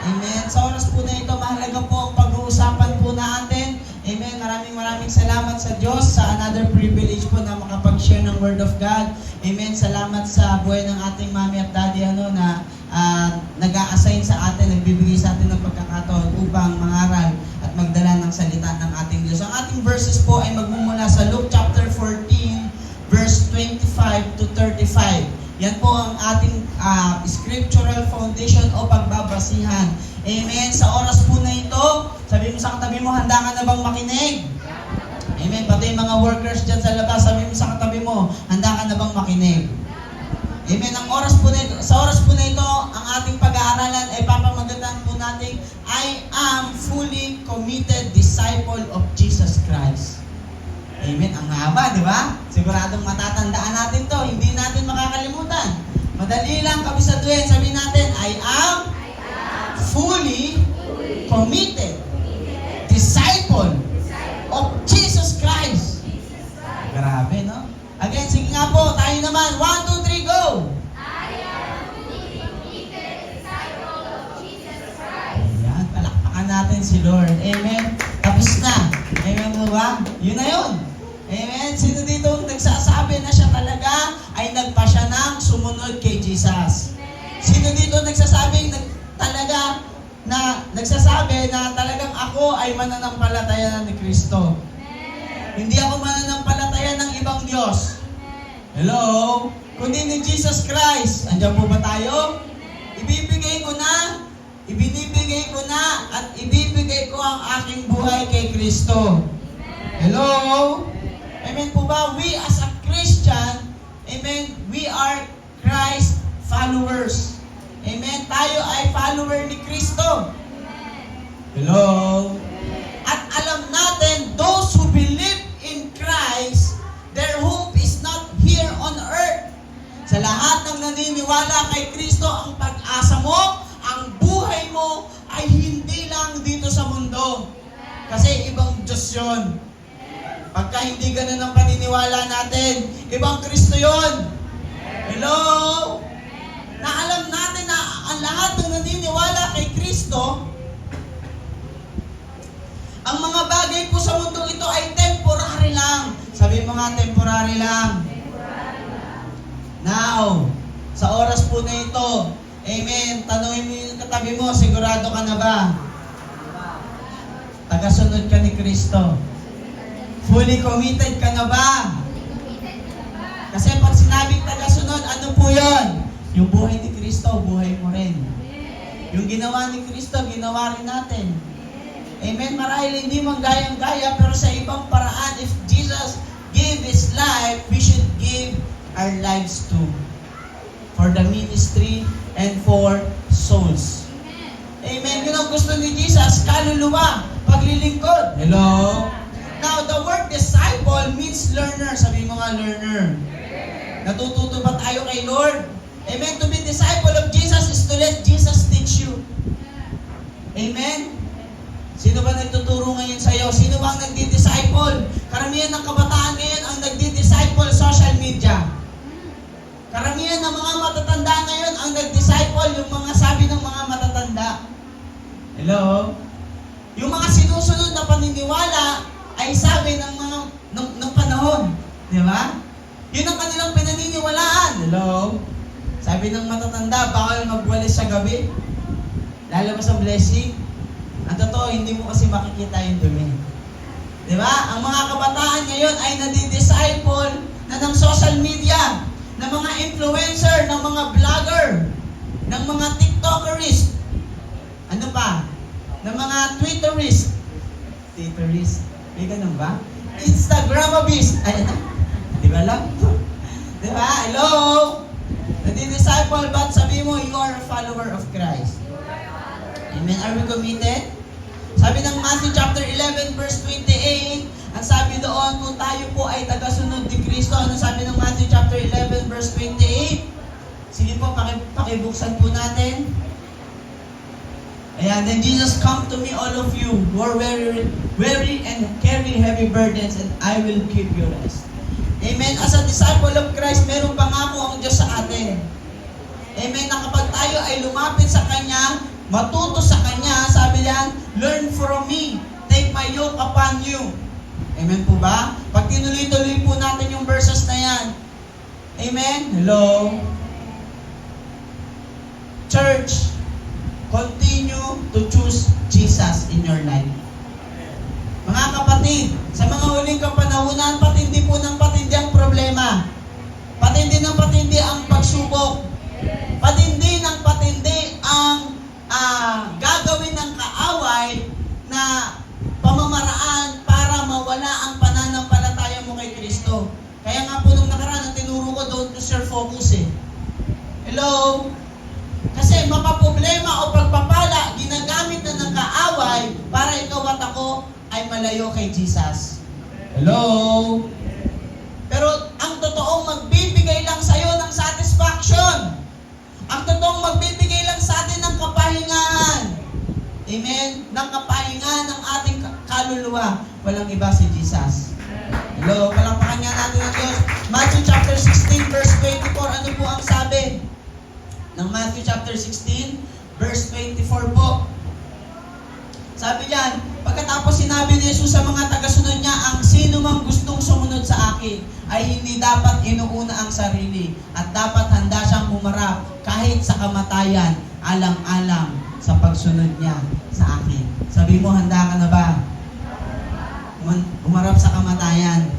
Amen. Sa oras po na ito, mahalaga po ang pag-uusapan po natin. Amen. Maraming salamat sa Diyos sa another privilege po na makapag-share ng Word of God. Amen. Salamat sa buhay ng ating mami at daddy na nag-a-assign sa atin, nagbibigay sa atin ng pagkakataon upang mangaral at magdala ng salita ng ating Diyos. Ang ating verses po ay magmumula sa Luke chapter 14, verse 25 to 35. Yan po ang ating scriptural foundation o pagbabasihan. Amen. Sa oras po na ito, sabi mo sa katabi mo, handa ka na bang makinig? Amen. Pati yung mga workers dyan sa labas, sabi mo sa katabi mo, handa ka na bang makinig? Amen. Sa oras po na ito, ang ating pag-aaralan ay papamagatan po natin, I am fully committed disciple of Jesus Christ. Amen. Ang haba, di ba? Siguradong matatandaan natin to. Hindi natin makakalimutan. Madali lang kabisaduhin. Sabihin natin, I am fully committed disciple of Jesus Christ. Grabe, no? Again, sige nga po. Tayo naman. 1, 2, 3, go! I am fully committed disciple of Jesus Christ. Ayan. Palakpakan natin si Lord. Amen. Tapos na. Amen mo ba? Yun na yun. Amen. Sino dito nagsasabi na siya talaga ay nagpa siya ng sumunod kay Jesus? Sino dito nagsasabi nagsasabi na talagang ako ay mananampalataya ni Kristo? Hindi ako mananampalataya ng ibang Diyos. Hello? Kundi ni Jesus Christ. Andiyan po ba tayo? Ibinibigay ko na at ibibigay ko ang aking buhay kay Kristo. Hello? Amen po ba? We as a Christian, amen, we are Christ followers. Amen? Tayo ay follower ni Kristo. Hello? At alam natin, those who believe in Christ, their hope is not here on earth. Sa lahat ng naniniwala kay Kristo, ang pag-asa mo, ang buhay mo, ay hindi lang dito sa mundo. Kasi ibang Diyos yun. Pagka hindi ganun ang paniniwala natin, ibang Kristo yun. Hello? Na alam natin na ang lahat ng naniniwala kay Kristo, ang mga bagay po sa mundong ito ay temporary lang. Sabi mo nga, temporary lang. Now, sa oras po na ito, amen, tanungin mo yung katabi mo, sigurado ka na ba? Tagasunod ka ni Kristo. Fully committed ka na ba? Kasi pag sinabing tagasunod, ano po yun? Yung buhay ni Kristo, buhay mo rin. Yung ginawa ni Kristo, ginawa rin natin. Amen? Marahil hindi man gayang-gaya, pero sa ibang paraan, if Jesus gave His life, we should give our lives too. For the ministry and for souls. Amen? Yun ang gusto ni Jesus, kaluluwa, paglilingkod. Hello? Now, the word disciple means learner. Sabi mo nga, learner. Natututo ba tayo kay Lord? Amen? To be disciple of Jesus is to let Jesus teach you. Amen? Sino ba nagtuturo ngayon sa'yo? Sino ba ang nagdi-disciple? Karamihan ng kabataan ngayon ang nagdi-disciple social media. Karamihan ng mga matatanda ngayon ang nag-disciple yung mga sabi ng mga matatanda. Hello? Yung mga sinusunod na paniniwala ay sabi ng mga ng panahon. Di ba? Yun ang kanilang pinaniniwalaan. Hello? Sabi ng matatanda, bawal magwalis sa gabi. Lalabas ang blessing. Ang totoo, hindi mo kasi makikita yung dumi. Di ba? Ang mga kabataan ngayon ay nadi-disciple na ng social media, ng mga influencer, ng mga vlogger, ng mga TikTokerist. Ano pa? Ng mga Twitterist. Twitterist? May ganun ba? Instagramabist. Ay, di ba lang? Di ba? Hello? Nadi-disciple, but sabi mo, you are a follower of Christ. Amen. Are we committed? Sabi ng Matthew chapter 11 verse 28, ang sabi doon, kung tayo po ay tagasunod ni Kristo, ano sabi ng Matthew chapter 11 verse 28? Sige po, pakibuksan po natin. Ayan, then Jesus, come to me all of you who are weary and carry heavy burdens, and I will give you rest. Amen. As a disciple of Christ, merong pangako ang Diyos sa atin. Amen. Na kapag tayo ay lumapit sa Kanya, matuto sa Kanya, sabi niyan, learn from me, take my yoke upon you. Amen po ba? Pag tinuloy-tuloy po natin yung verses na yan. Amen? Hello? Church, continue to choose Jesus in your life. Mga kapatid, sa mga huling kapanahunan, patindi po ng patindi ang problema. Patindi ng patindi ang pagsubok. Patindi ng patindi ang gagawin ng kaaway na pamamaraan para mawala ang pananampalataya mo kay Kristo. Kaya nga po nung nakaraan, ang tinuro ko, don't lose your focus eh. Hello? Kasi mapaproblema o pagpapala, ginagamit na ng kaaway para ikaw at ako ay malayo kay Jesus. Hello? Pero ang totoong magbibigay lang sa'yo ng satisfaction. Ang totoong magbibigay lang sa atin ng kapahingahan. Amen? Ng kapahingahan ng ating kaluluwa. Walang iba si Jesus. Hello? Palakpakan nga natin ang Diyos. Matthew chapter 16 verse 24. Ano po ang sabi ng Matthew chapter 16 verse 24 po? Sabi diyan, pagkatapos sinabi ni Jesus sa mga tagasunod niya, ang sino mang gustong sumunod sa akin ay hindi dapat inuuna ang sarili at dapat handa siyang humarap kahit sa kamatayan, alang-alang sa pagsunod niya sa akin. Sabi mo, handa ka na ba? Humarap sa kamatayan.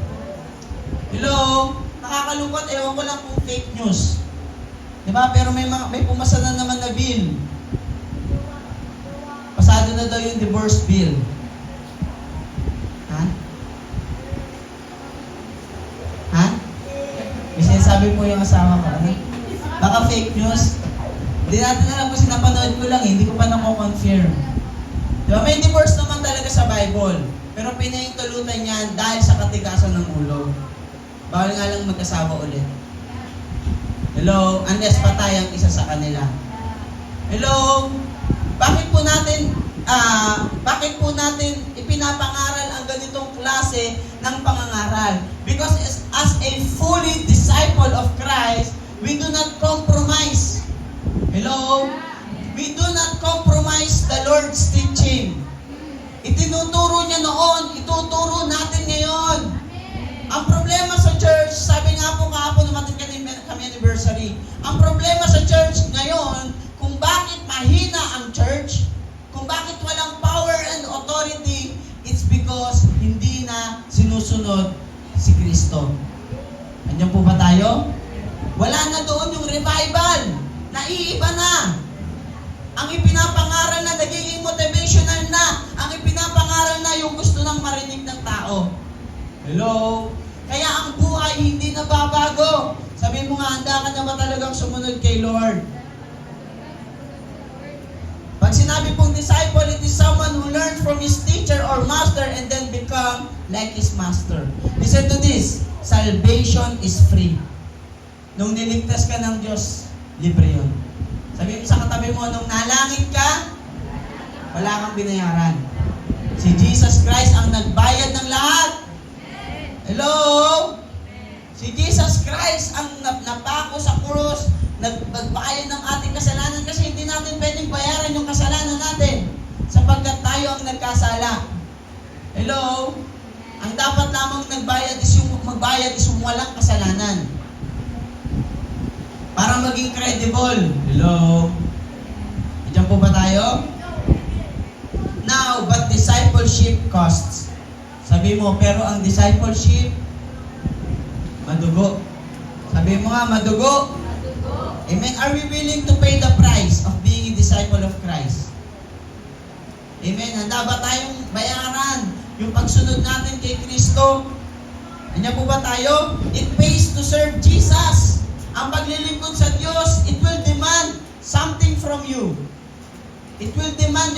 Hello? Nakakalungkot, ewan ko lang kung fake news. Diba? Pero may pumasa na naman na bill. Pasado na daw yung divorce bill. Ha? Ha? May sinasabi po yung asawa ko. Ano? Baka fake news. Hindi natin alam kung sinapanood ko lang, hindi ko pa nako-confirm. Diba? May divorce naman talaga sa Bible. Pero pinahintulutan niyan dahil sa katigasan ng ulo. Bawal nga lang mag-asawa ulit. Hello? Unless patay ang isa sa kanila. Hello? Bakit po natin ipinapangaral ang ganitong klase ng pangangaral? Because as a fully disciple of Christ, we do not compromise. Hello? We do not compromise the Lord's teaching. Itinuturo niya noon, ituturo natin ngayon. Ang problema sa church, sabi nga po kahapon naman kami anniversary, ang problema sa church ngayon, kung bakit mahina ang church, kung bakit walang power and authority, it's because hindi na sinusunod si Kristo. Andiyan po ba tayo? Wala na doon yung revival. Naiiba na. Ang ipinapangaral na nagiging motivational na. Ang ipinapangaral na yung gusto ng marinig ng tao. Hello? Kaya ang buhay hindi nababago. Sabi mo nga, handa ka na ba talagang sumunod kay Lord? Pag sinabi pong disciple, it is someone who learns from his teacher or master and then become like his master. Listen to this, salvation is free. Nung niligtas ka ng Diyos, libre yun. Sabi mo sa katabi mo, nung nalangit ka, wala kang binayaran. Si Jesus Christ ang nagbayad ng lahat. Hello? Si Jesus Christ ang napako sa krus, nagbayad ng ating kasalanan kasi hindi natin pwedeng bayaran yung kasalanan natin sapagkat tayo ang nagkasala. Hello? Ang dapat lamang magbayad is yung walang kasalanan. Para maging credible. Hello? Diyan po ba tayo? Now, but discipleship costs. Sabi mo, pero ang discipleship, madugo. Sabi mo nga, madugo. Amen. Are we willing to pay the price of being a disciple of Christ? Amen. Handa ba tayong bayaran yung pagsunod natin kay Kristo? Ano po ba tayo? It pays to serve Jesus. Ang paglilingkod sa Diyos, it will demand something from you. It will demand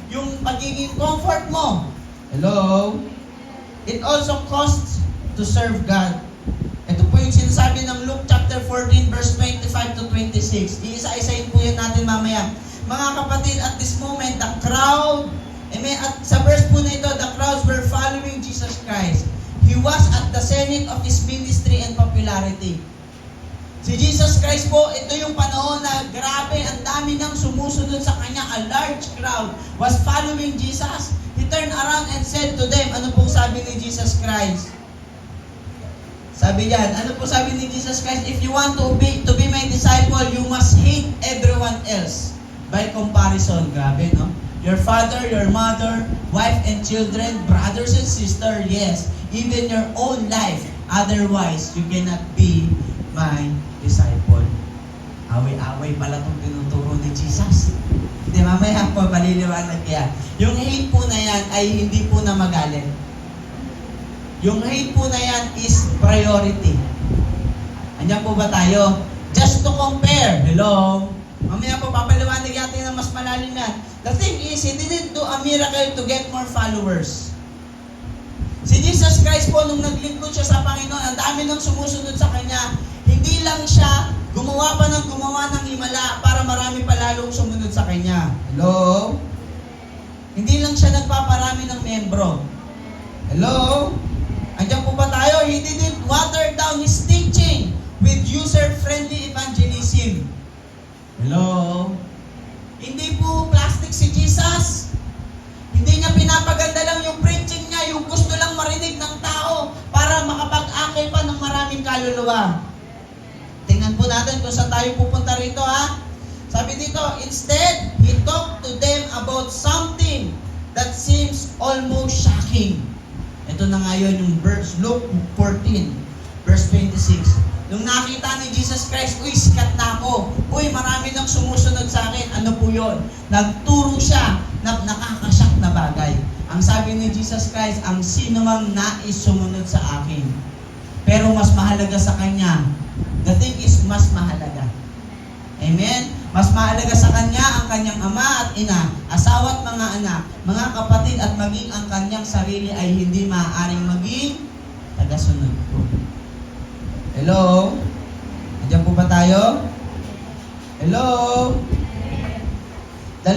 yung pagiging comfort mo. Hello? It also costs to serve God. Ito po yung sinasabi ng Luke chapter 14 verse 25 to 26. Iisa-isahin po yan natin mamaya. Mga kapatid, at this moment, the crowd, at sa verse po na ito, the crowds were following Jesus Christ. He was at the zenith of His ministry and popularity. Si Jesus Christ po, ito yung panahon na grabe, ang dami nang sumusunod sa Kanya. A large crowd was following Jesus. He turned around and said to them, ano pong sabi ni Jesus Christ? Sabi yan, ano po sabi ni Jesus Christ? If you want to be my disciple, you must hate everyone else. By comparison, grabe, no? Your father, your mother, wife and children, brothers and sisters, yes, even your own life. Otherwise, you cannot be my disciple. Away-away pala itong tinuturo ni Jesus. Hindi, mamaya po, maliliwanag kaya. Yung hate po na yan ay hindi po na magalit. Yung hate po na yan is priority. Andiyan po ba tayo? Just to compare. Hello? Mamaya po, papaliwanag natin na mas malalim yan. The thing is, He didn't do a miracle to get more followers. Si Jesus Christ po, nung naglingkod siya sa Panginoon, ang dami nang sumusunod sa Kanya, hindi lang siya gumawa ng himala para marami pa lalong sumunod sa Kanya. Hello? Hindi lang siya nagpaparami ng membro. Hello? Andiyan po ba tayo? He didn't water down His teaching with user-friendly evangelism. Hello? Hindi po plastic si Jesus. Hindi niya pinapaganda lang yung preaching niya, yung gusto lang marinig ng tao para makapag-akay pa ng maraming kaluluwa. Tingnan po natin kung saan tayo pupunta rito, ha? Sabi dito, instead, He talked to them about something that seems almost shocking. Ito na nga yun, yung verse, Luke 14, verse 26. Nung nakita ni Jesus Christ, uy, sikat na ako. Uy, marami nang sumusunod sa akin. Ano po yun? Nagturo siya na nakakasyak na bagay. Ang sabi ni Jesus Christ, ang sino mang nais sumunod sa akin. Pero mas mahalaga sa Kanya. The thing is, mas mahalaga. Amen? Mas mahalaga sa Kanya ang Kanyang ama at ina, asawa at mga anak, mga kapatid at maging ang Kanyang sarili ay hindi maaaring maging tagasunod ko. Hello? Nandiyan po ba tayo? Hello? The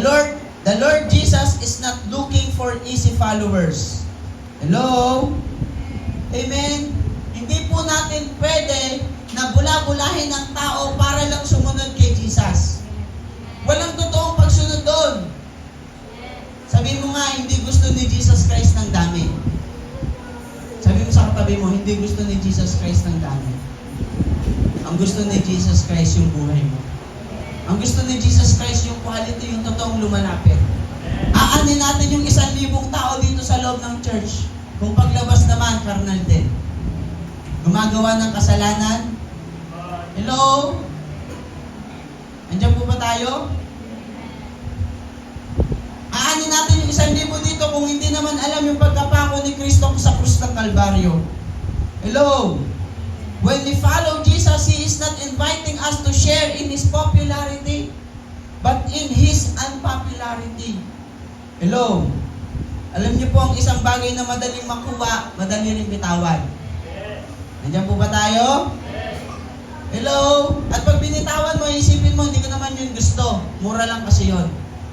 Lord Jesus is not looking for easy followers. Hello? Amen? Hindi po natin pwede na bula-bulahin ng tao para lang sumunod kay Jesus. Walang totoong pagsunod doon. Sabi mo nga, hindi gusto ni Jesus Christ ng dami. Sabi mo sa katabi mo, hindi gusto ni Jesus Christ ng dami. Ang gusto ni Jesus Christ yung buhay mo. Ang gusto ni Jesus Christ yung quality, yung totoong lumalapit. Aanin natin yung 1,000 tao dito sa loob ng church. Kung paglabas naman, karnal din. Gumagawa ng kasalanan. Hello? Andiyan po ba tayo? Aanin natin yung 1,000 dito kung hindi naman alam yung pagkapako ni Kristo sa krus ng Kalbaryo. Hello? When we follow Jesus, He is not inviting us to share in His popularity, but in His unpopularity. Hello? Alam niyo po ang isang bagay na madaling makuha, madali rin bitawan. Nandiyan po ba tayo? Hello? At pag binitawan mo, isipin mo, hindi ko naman yun gusto. Mura lang kasi yun.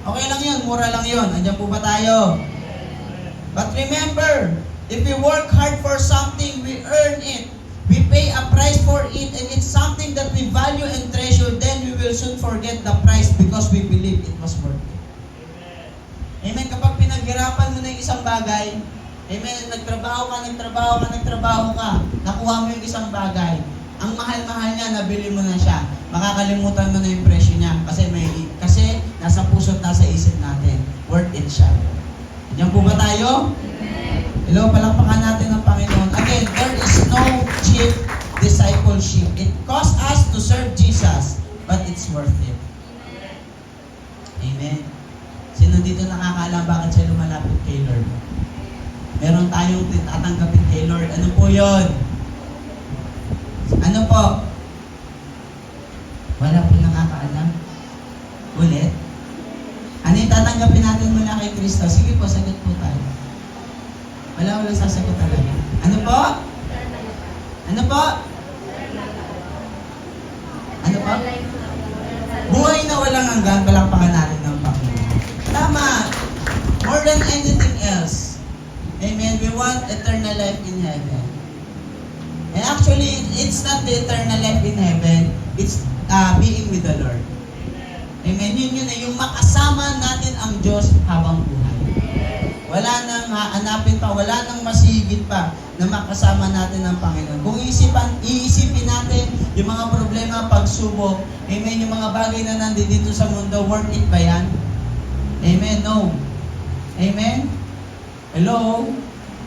Okay lang yun, mura lang yun. Nandiyan po ba tayo? But remember, if we work hard for something, we earn it. We pay a price for it, and it's something that we value and treasure, then we will soon forget the price because we believe it was worth it. Amen? Kapag pinaghirapan mo na yung isang bagay, amen, nagtrabaho ka, nakuha mo yung isang bagay, ang mahal-mahal niya, nabili mo na siya, makakalimutan mo na yung presyo niya kasi nasa puso't nasa isip natin, worth it siya. Diyan po ba tayo? Hello, palakpakan natin ang Panginoon. Again, there is no cheap discipleship. It costs us to serve Jesus, but it's worth it. Amen. Sino dito nakakaalam bakit siya lumalapit kay Lord? Meron tayong tatanggapin kay Lord. Ano po yon? Ano po? Wala po nakakaalam. Ulit? Ano yung tatanggapin natin mula kay Kristo? Sige po, sagot po tayo. Walang sasagot talaga. Ano po? Ano po? Ano po? Buhay na walang hanggan, palakpakan natin ng Panginoon. Tama. More than anything else. Amen. We want eternal life in heaven. And actually, it's not the eternal life in heaven. It's being with the Lord. Amen. Yun na yung makasama natin ang Diyos habang buhay. Wala nang haanapin pa, wala nang masigit pa na makasama natin ang Panginoon. Kung iisipin natin yung mga problema, pagsubok, amen, yung mga bagay na nandito sa mundo, worth it ba yan? Amen, no. Amen? Hello?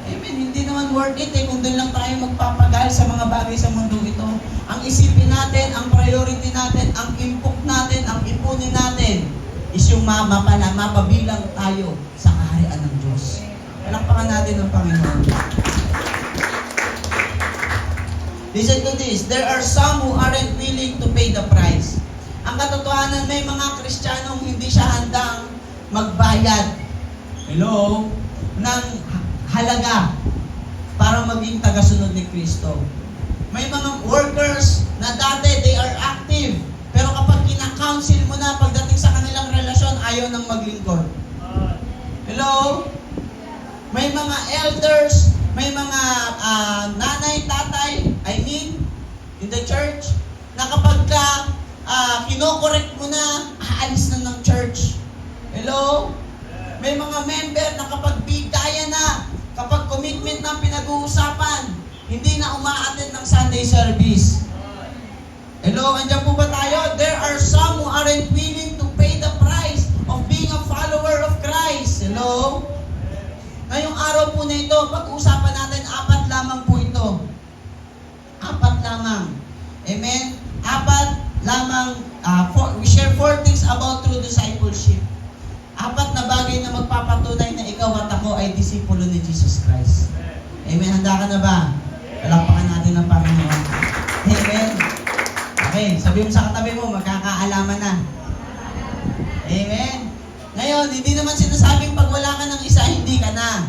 Amen, hindi naman worth it kung doon lang tayo magpapagal sa mga bagay sa mundo ito. Ang isipin natin, ang priority natin, ang impok natin, ang ipunin natin, is yung mapabilang tayo sa kaharian ng Diyos. Palakpakan natin ang Panginoon. Listen to this. There are some who aren't willing to pay the price. Ang katotohanan, may mga Kristiyanong hindi siya handang magbayad. Hello? Ng halaga para maging tagasunod ni Kristo. May mga workers na dati they are active, pero kapag kina-counsel mo na pagdating sa kanilang relasyon, ayaw nang maglingkod. Hello? May mga elders, may mga nanay, tatay, in the church, na kapag ka kinokorek mo na, aalis na ng church. Hello? May mga member na kapag bigaya na, kapag commitment na pinag-uusapan, hindi na umaattend ng Sunday service. Hello? Andiyan po ba tayo? There are some who aren't willing to pay the price of being a follower of Christ. Hello? Ngayong araw po na ito, pag-uusapan natin, 4 lamang po ito. 4 lamang. Amen? 4 lamang, we share 4 things about true discipleship. 4 na bagay na magpapatunay na ikaw at ako ay disipulo ni Jesus Christ. Amen? Handa ka na ba? Palakpakan natin ang Panginoon. Amen? Okay, sabi mo sa katabi mo, magkakaalaman na. Amen? Ngayon, hindi naman sinasabing pag wala ka ng isa, hindi ka na.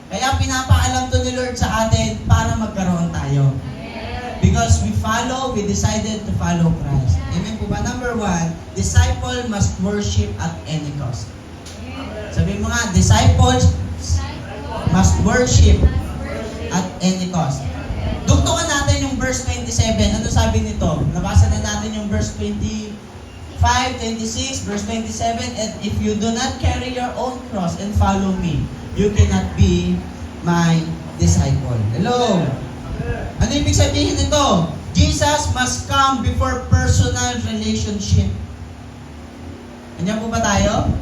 Kaya pinapaalam to ni Lord sa atin para magkaroon tayo. Because we decided to follow Christ. Amen po ba? Number 1, disciple must worship at any cost. Sabi mo nga, disciples must worship at any cost. Dugtungan natin yung verse 27. Ano sabi nito? Nabasa na natin yung verse 25, 26, verse 27. And if you do not carry your own cross and follow me, you cannot be my disciple. Hello? Ano ibig sabihin nito? Jesus must come before personal relationship. Andiyan po ba tayo?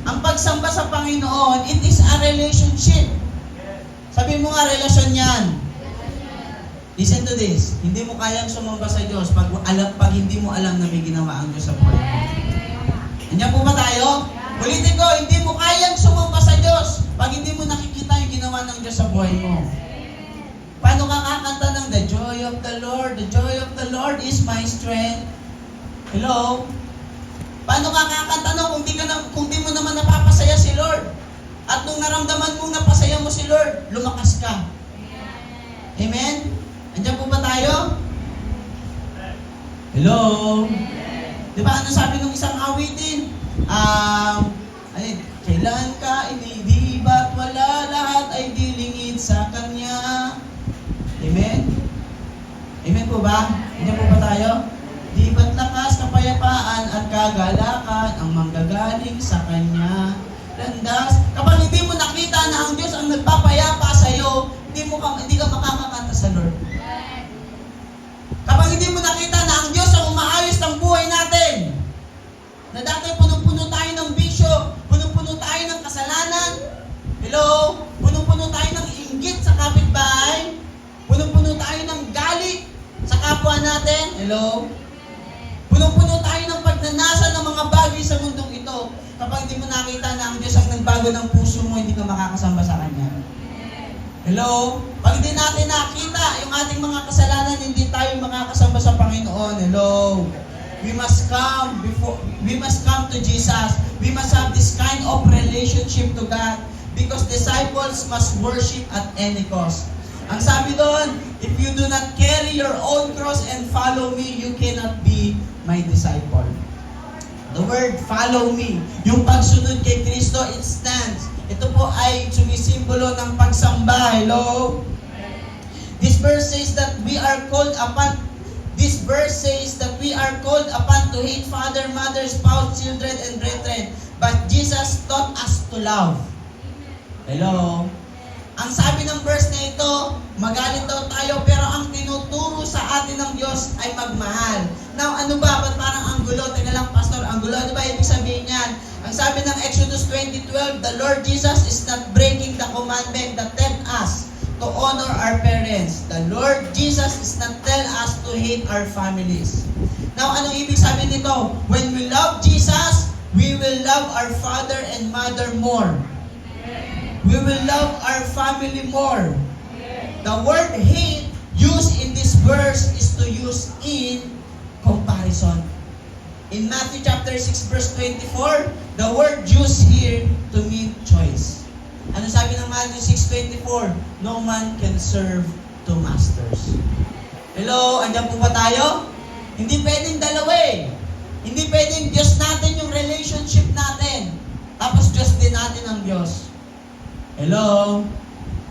Ang pagsamba sa Panginoon, it is a relationship. Sabi mo nga, relasyon yan. Listen to this. Hindi mo kayang sumamba sa Diyos pag hindi mo alam na may ginawa ang Diyos sa buhay mo. Andiyan po ba tayo? Ulitin ko, hindi mo kayang sumamba sa Diyos pag hindi mo nakikita yung ginawa ng Diyos sa buhay mo. Paano ka kakanta ng the joy of the Lord? The joy of the Lord is my strength. Hello? Paano ka kakanta nung kung di mo naman napapasaya si Lord? At nung naramdaman mong napasaya mo si Lord, lumakas ka. Amen? Andiyan po ba tayo? Hello? Di ba ano sabi nung isang awitin? Kailan ka inidiba't wala lahat ay dilingid sa Kanya. Amen? Amen po ba? Andiyan po ba tayo? Di ba't lakas, kapayapaan at kagalakan ang manggagaling sa Kanya. Landas. Kapag hindi mo nakita na ang Diyos ang nagpapayapa sa iyo, hindi ka makakakanta sa Lord. Kapag hindi mo nakita na ang Diyos ang umaayos ng buhay natin, na dati punong-puno tayo ng bisyo, punong-puno tayo ng kasalanan, hello? Punong-puno tayo ng inggit sa kapitbahay, punong-puno tayo ng galit sa kapwa natin, hello? Punong-puno tayo ng pagnanasa ng mga bagay sa mundong ito. Kapag hindi mo nakita na ang Diyos ang nagbago ng puso mo, hindi ka makakasamba sa Kanya. Hello? Pag hindi natin nakita yung ating mga kasalanan, hindi tayo makakasamba sa Panginoon. Hello? We must come to Jesus. We must have this kind of relationship to God because disciples must worship at any cost. Ang sabi doon, if you do not carry your own cross and follow me, you cannot be my disciple. The word follow me, yung pagsunod kay Kristo, it stands. Ito po ay sumisimbolo ng pagsamba. Hello? This verse says that we are called upon this verse says that we are called upon to hate father, mother, spouse, children, and brethren. But Jesus taught us to love. Hello? Ang sabi ng verse na ito, magalit daw tayo, pero ang tinuturo sa atin ng Diyos ay magmahal. Now, ano ba? Ba't parang ang gulo? Teka lang, Pastor, ang gulo. Ano ba ibig sabihin yan? Ang sabi ng Exodus 20:12, the Lord Jesus is not breaking the commandment that tell us to honor our parents. The Lord Jesus is not tell us to hate our families. Now, anong ibig sabihin nito? When we love Jesus, we will love our father and mother more. We will love our family more. The word hate used in this verse is to use in comparison. In Matthew chapter 6 verse 24, the word used here to mean choice. Ano sabi ng Matthew 6:24? No man can serve two masters. Hello, andyan po ba tayo? Hindi pwedeng dalawa eh. Hindi pwedeng Diyos natin yung relationship natin. Tapos Diyos din natin ang Diyos. Hello?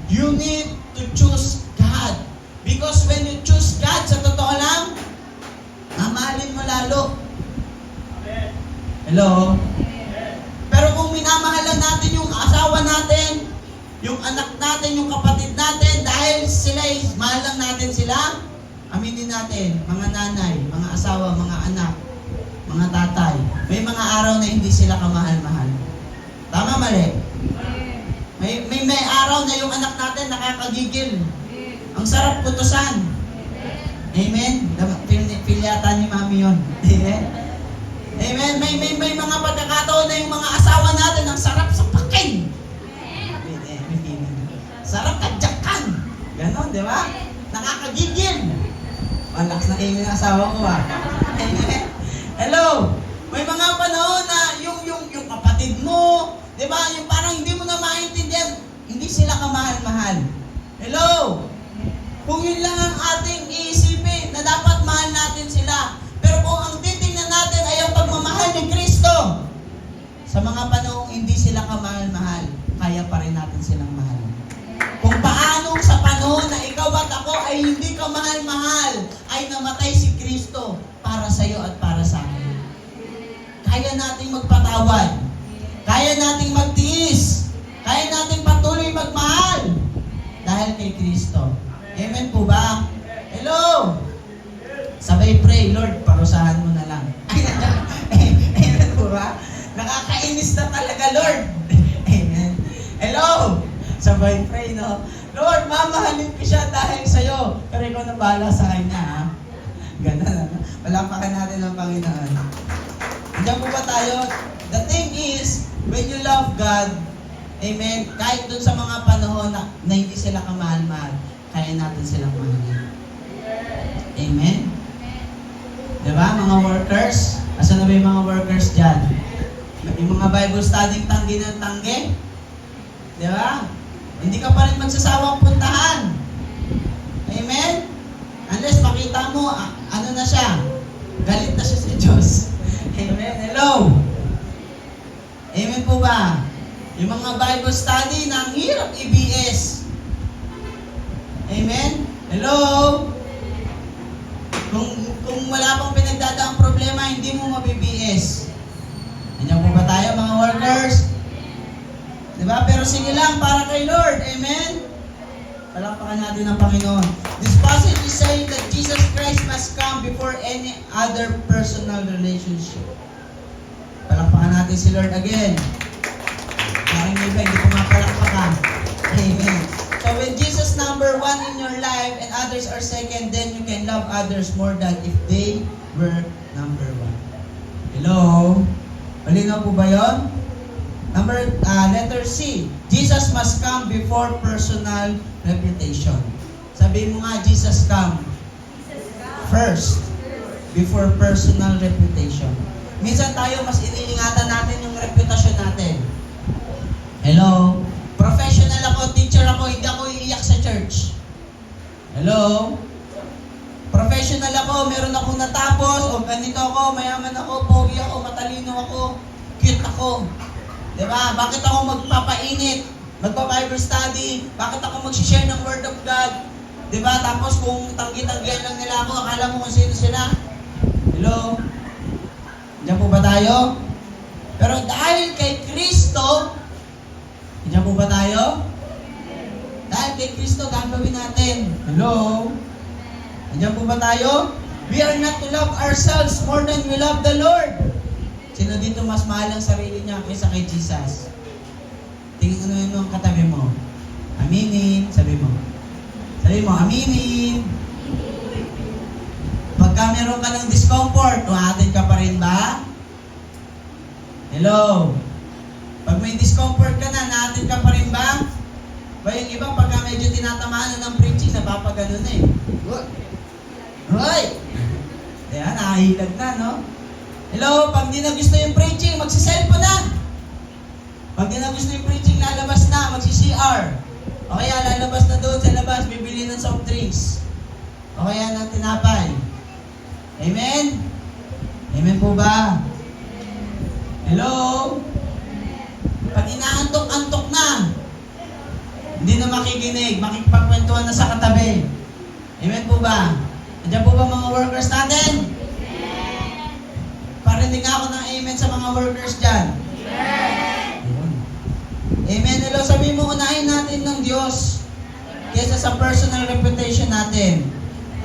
You need to choose God. Because when you choose God, sa totoo lang, mamahalin mo lalo. Hello? Pero kung minamahalan natin yung asawa natin, yung anak natin, yung kapatid natin, dahil mahal lang natin sila, aminin natin, mga nanay, mga asawa, mga anak, mga tatay, may mga araw na hindi sila kamahal-mahal. Tama, mali? May araw na yung anak natin nakakagigil. Ang sarap putusan. Amen? Pilyata ni Mami yun. Amen? Amen? May mga pagkakataon na yung mga asawa natin ang sarap sa pakin. Sarap kadyakan. Ganon, di ba? Nakakagigil. Malakas na amen ang asawa ko ah. Amen? Hello? May mga panahon na yung kapatid mo, di ba? Yung parang hindi mo na maintindihan, hindi sila kamahal-mahal. Hello? Kung yun lang ang ating iisipin, na dapat mahal natin sila. Pero kung ang titingnan natin ay ang pagmamahal ni Kristo, sa mga panahong hindi sila kamahal-mahal, kaya pa rin natin silang mahal. Kung paano sa panahon na ikaw at ako ay hindi kamahal-mahal, ay namatay si Kristo para sa iyo at para sa akin. Kaya nating magpatawad. Kaya nating magtiis. Kaya nating patuloy magmahal. Dahil kay Kristo. Amen po ba? Hello? Sabay pray, Lord, parusahan mo na lang. Amen po ba? Nakakainis na talaga, Lord. Amen. Hello? Sabay pray, no? Lord, mamahalin ko siya dahil sa'yo. Pero ikaw na bahala sa kanya, ha? Ganun, ano? Palampakan natin ang Panginoon. Diyan po ba tayo? The thing is, when you love God, amen, kahit dun sa mga panahon na hindi sila kamahal-mahal, kaya natin silang mahalin. Amen? Diba, mga workers? Asan na ba yung mga workers dyan? Yung mga Bible studying tanggi ng tanggi? Diba? Hindi ka pa rin magsasawang puntahan. Amen? Unless makita mo, ano na siya? Galit na siya sa Diyos. Amen? Hello? Amen po ba? Yung mga Bible study na ang hirap i-BS. Amen? Hello? Kung wala pang pinagdadaang problema, hindi mo mabibs. Ganyan po ba tayo, mga workers? Diba? Pero sige lang, para kay Lord. Amen? Palakpakan natin ang Panginoon. This passage is saying that Jesus Christ must come before any other personal relationship. Palakpakan natin si Lord again. Parang iba, hindi pumapalakpakan. Amen. So when Jesus number 1 in your life and others are second, then you can love others more than if they were number 1. Hello? Malinaw po ba yun? Letter C. Jesus must come before personal reputation. Sabi mo nga, Jesus come first before personal reputation. Minsan tayo mas iniingatan natin yung reputasyon natin. Hello? Professional ako, teacher ako, hindi ako iiyak sa church. Hello? Professional ako, meron akong natapos, o ganito ako, mayaman ako, pogi ako, matalino ako, cute ako. Diba? Bakit ako magpapainit? Magpa-Bible study? Bakit ako mag-share ng Word of God? Diba? Tapos kung tanggi-tanggihan lang nila ako, akala mo kung sino sila? Hello? Diyan po ba tayo? Pero dahil kay Kristo, diyan po ba tayo? Dahil kay Kristo, gagawin natin. Hello? Diyan po ba tayo? We are not to love ourselves more than we love the Lord. Sino dito mas mahal ang sarili niya kaysa kay Jesus? Tingnan mo ang katabi mo. Aminin. Sabi mo, aminin. Pagka meron ka ng discomfort, umatin ka pa rin ba? Hello? Pag may discomfort ka na, naatin ka pa rin ba? Ba yung iba, pagka medyo tinatamaan na ng preaching, napapagano na eh. Good. Right. Kaya nakahilag na, no? Hello? Pag di na gusto yung preaching, magsiselfon na. Pag di na gusto yung preaching, lalabas na, magsi-CR. O kaya lalabas na doon sa labas, bibili ng soft drinks. O kaya ng tinapay. Amen? Amen po ba? Hello? Pag inaantok-antok na, hindi na makikinig, makikipagkwentuhan na sa katabi. Amen po ba? Andiyan po ba mga workers natin? Parinig ako ng amen sa mga workers dyan. Amen. Hello, sabihin mo, unahin natin ng Diyos kaysa sa personal reputation natin,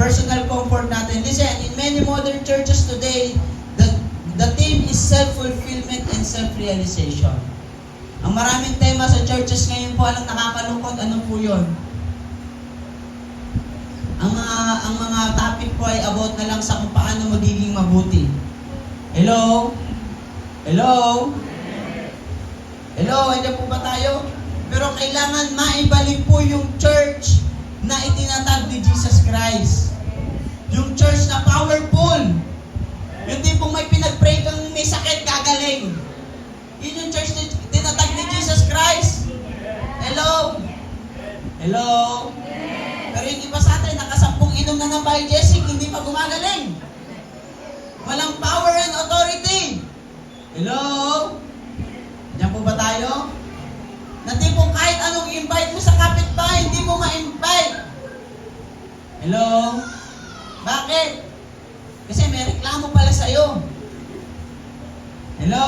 personal comfort natin. Listen, in many modern churches today, the theme is self-fulfillment and self-realization. Ang maraming tema sa churches ngayon po, alang nakakalungkot, ano po yun? Ang mga topic po ay about na lang sa kung paano magiging mabuti. Hello? Hello? Hello? Andiyan po ba tayo? Pero kailangan maibalik po yung church na itinatag ni Jesus Christ. Yung church na powerful. Yung tipong may pinag-pray kang may sakit, gagaling. Yun yung church na tinatag ni Jesus Christ. Hello? Hello? Pero yung iba sa atin, nakasampung inom na ng biogesic, hindi pa gumagaling. Walang power and authority. Hello? Diyan po ba tayo? Na tipong kahit anong invite mo sa kapitbahay, hindi mo ma-invite. Hello? Bakit? Kasi may reklamo pala sa'yo. Hello?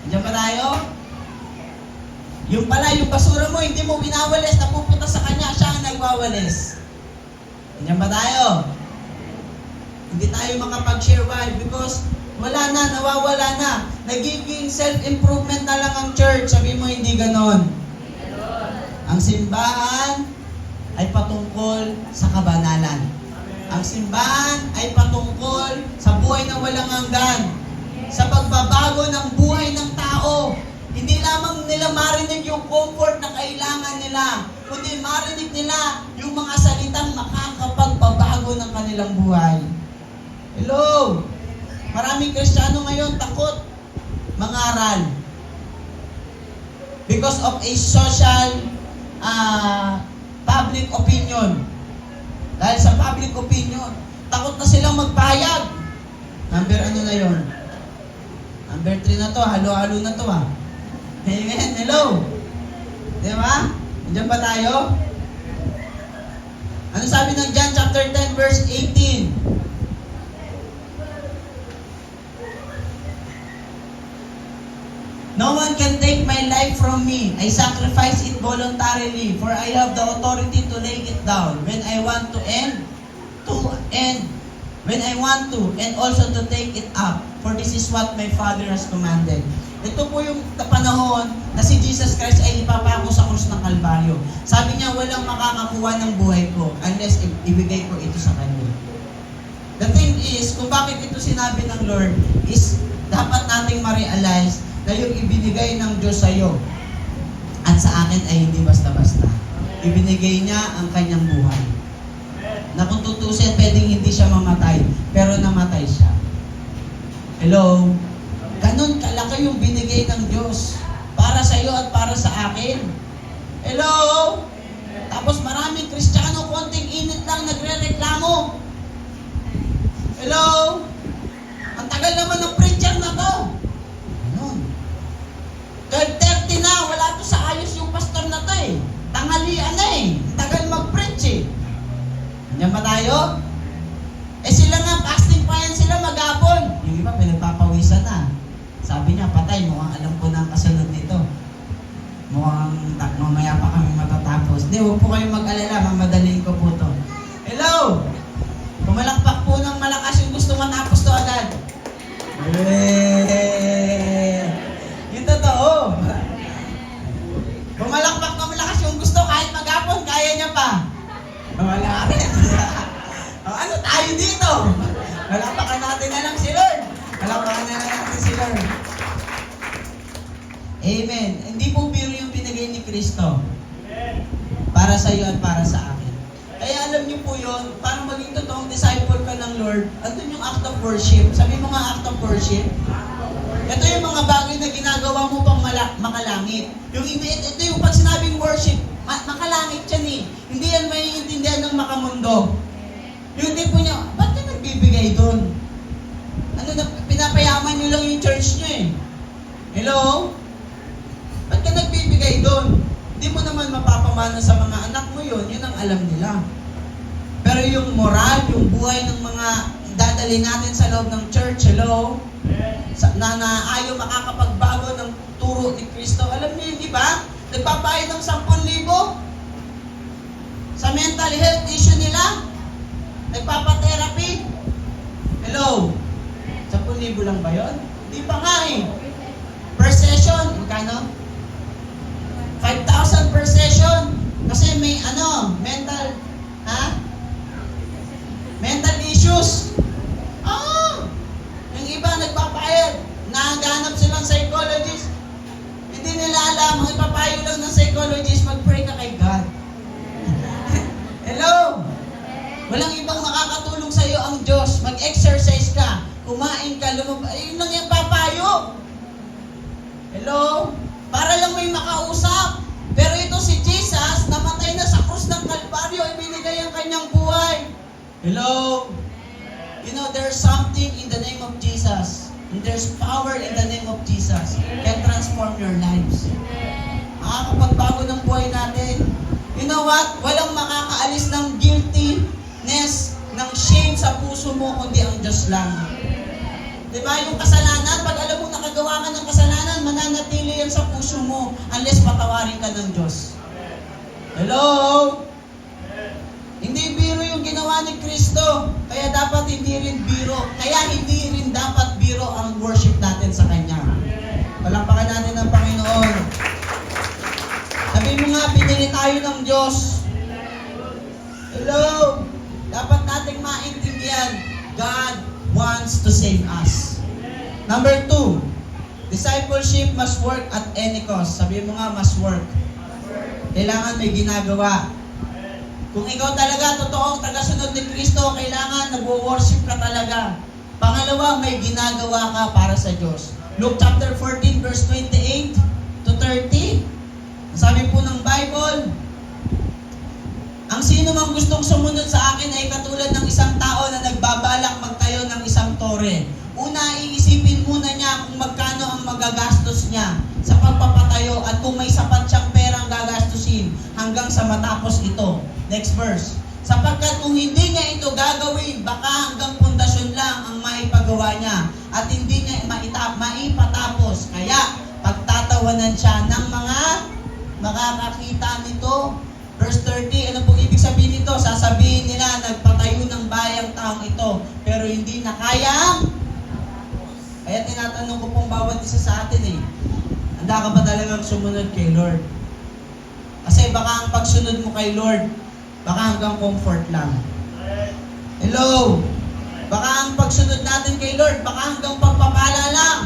Diyan ba tayo? Yung pala, yung basura mo, hindi mo winawalis, napupunta sa kanya, siya ang nagwawalis. Diyan ba tayo? Hindi tayo makapag-share. Why? Because wala na, nawawala na. Nagiging self-improvement na lang ang church. Sabi mo, hindi ganon. Ang simbahan ay patungkol sa kabanalan. Ang simbahan ay patungkol sa buhay na walang hanggan. Sa pagbabago ng buhay ng tao. Hindi lamang nila marinig yung comfort na kailangan nila, kundi marinig nila yung mga salitang makakapagpabago ng kanilang buhay. Hello? Maraming Kristiyano ngayon takot mangaral because of a social public opinion. Dahil sa public opinion, takot na silang magpahayag. Number ano na yon? Number 3 na to, halo-halo na to ha. Amen. Hello? Di ba? Diyan ba tayo? Ano sabi ng John chapter 10 verse 18? No one can take my life from me. I sacrifice it voluntarily, for I have the authority to lay it down when I want to end, when I want to, and also to take it up. For this is what my Father has commanded. Ito po yung panahon na si Jesus Christ ay ipapako sa krus ng Kalbaryo. Sabi niya, walang makakakuha ng buhay ko unless ibigay ko ito sa Kanya. The thing is, kung bakit ito sinabi ng Lord is dapat nating ma-realize na yung ibinigay ng Diyos sa iyo at sa akin ay hindi basta-basta. Ibinigay niya ang Kanyang buhay. Na kung tutusin, pwedeng hindi siya mamatay, pero namatay siya. Hello? Ganon kalaki yung binigay ng Diyos para sa iyo at para sa akin. Hello? Tapos maraming Kristiyano, konting init lang, nagre-reklamo. Hello? Ang tagal naman ng preacher na to. Ganon. 12:30 na, wala to sa ayos yung pastor na to eh. Tanghalian na eh. Ang tagal mag-preach eh. Diyan ba tayo? Eh sila nga, fasting pa yan sila maghapon. Yung iba, pinagpapawisan na. Sabi niya, patay, mukhang alam ko na ang kasunod nito. Mukhang mamaya pa kami matatapos. Hindi, huwag po kayong mag-alala, mamadaliin ko po to. Hello! Pumalakpak po ng malakas yung gusto matapos to agad. Yung totoo. Pumalakpak ng malakas yung gusto kahit maghapon, kaya niya pa. Wala rin. Ano tayo dito? Palakpakan natin na lang si Lord. Palakpakan na lang natin si Lord. Amen. Hindi po biro yung pinagay ni Kristo. Para sa iyo at para sa akin. Kaya alam niyo po yun, para maging totoong disciple ka ng Lord, andun yung act of worship. Sabi mo nga act of worship. Ito yung mga bagay na ginagawa mo pang makalangit. Ito yung pag sinabing worship, makalangit yan eh. Hindi yan maiintindihan ng makamundo. Yung tipo niya, ba't ka nagbibigay doon? Pinapayaman niyo lang yung church niyo eh. Hello? Ba't ka nagbibigay doon? Hindi mo naman mapapamana sa mga anak mo yun ang alam nila. Pero yung moral, yung buhay ng mga dadali natin sa loob ng church, hello? Na ayaw makakapagbago ng turo ni Kristo. Alam niyo yun, di ba? Nagpapahay ng 10,000 sa mental health issue nila. Nagpapatherapy. Hello? 10,000 lang ba yun? Di pa nga eh. Per session, magkano? 5,000 per session. Kasi may mental, mental issues. Yung iba nagpapayad. Naghanap silang psychologist. Hindi nila alam, ang ipapayo lang ng psychologist, mag-pray ka kay God. Hello? Walang ibang makakatulong sa iyo ang Diyos. Mag-exercise ka, kumain ka, yun lang yung papayo. Hello? Para lang may makausap. Pero ito si Jesus, namatay na sa krus ng Kalbaryo, ibinigay ang kanyang buhay. Hello? You know, there's something in the name of Jesus. And there's power in the name of Jesus. Can transform your lives. Makakapagbago ng buhay natin. You know what? Walang makakaalis ng guiltiness, ng shame sa puso mo, kundi ang Diyos lang. Diba? Yung kasalanan, pag alam mo nakagawa ka ng kasalanan, mananatili yan sa puso mo unless patawarin ka ng Diyos. Hello? Hindi biro yung ginawa ni Kristo. Kaya dapat hindi rin biro. Kaya hindi rin dapat biro ang worship natin sa Kanya. Palakpakan natin ang Panginoon. Sabi mo nga, pinili tayo ng Diyos. Hello? Dapat nating maintindihan, God wants to save us. Number 2, discipleship must work at any cost. Sabi mo nga, must work. Kailangan may ginagawa. Kung ikaw talaga totoong tagasunod ni Kristo, kailangan nagwo-worship ka talaga. Pangalawa, may ginagawa ka para sa Diyos. Luke chapter 14 verse 28 to 30. Sabi po ng Bible, ang sino mang gustong sumunod sa akin ay katulad ng isang tao na nagbabalak magtayo ng isang tore. Una, iisipin muna niya kung magkano ang magagastos niya sa pagpapatayo at kung may sapat siyang perang gagastusin hanggang sa matapos ito. Next verse. Sapagkat kung hindi niya ito gagawin, baka hanggang pundasyon lang ang maipagawa niya at hindi niya maipatapos. Kaya, pagtatawanan siya ng mga makakakita nito. Verse 30, ano pong ibig sabihin nito? Sasabihin nila, nagpatayo ng bayang taong ito, pero hindi na kayang. Kaya tinatanong ko pong bawat isa sa atin handa ka ba talagang sumunod kay Lord? Kasi baka ang pagsunod mo kay Lord, baka hanggang comfort lang. Hello? Baka ang pagsunod natin kay Lord, baka hanggang pagpapala lang.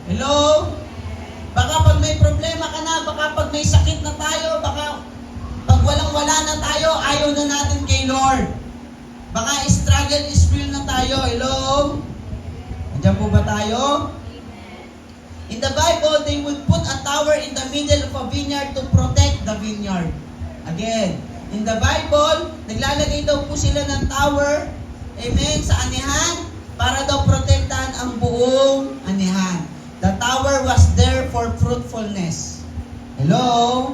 Hello? Baka pag may problema ka na, baka pag may sakit na tayo, baka pag walang-wala na tayo, ayaw na natin kay Lord. Baka struggle is real na tayo. Hello? Andiyan po ba tayo? In the Bible, they would put a tower in the middle of a vineyard to protect the vineyard. Again, in the Bible, naglalagay daw po sila ng tower, amen, sa anihan, para daw protektahan ang buong anihan. The tower was there for fruitfulness. Hello?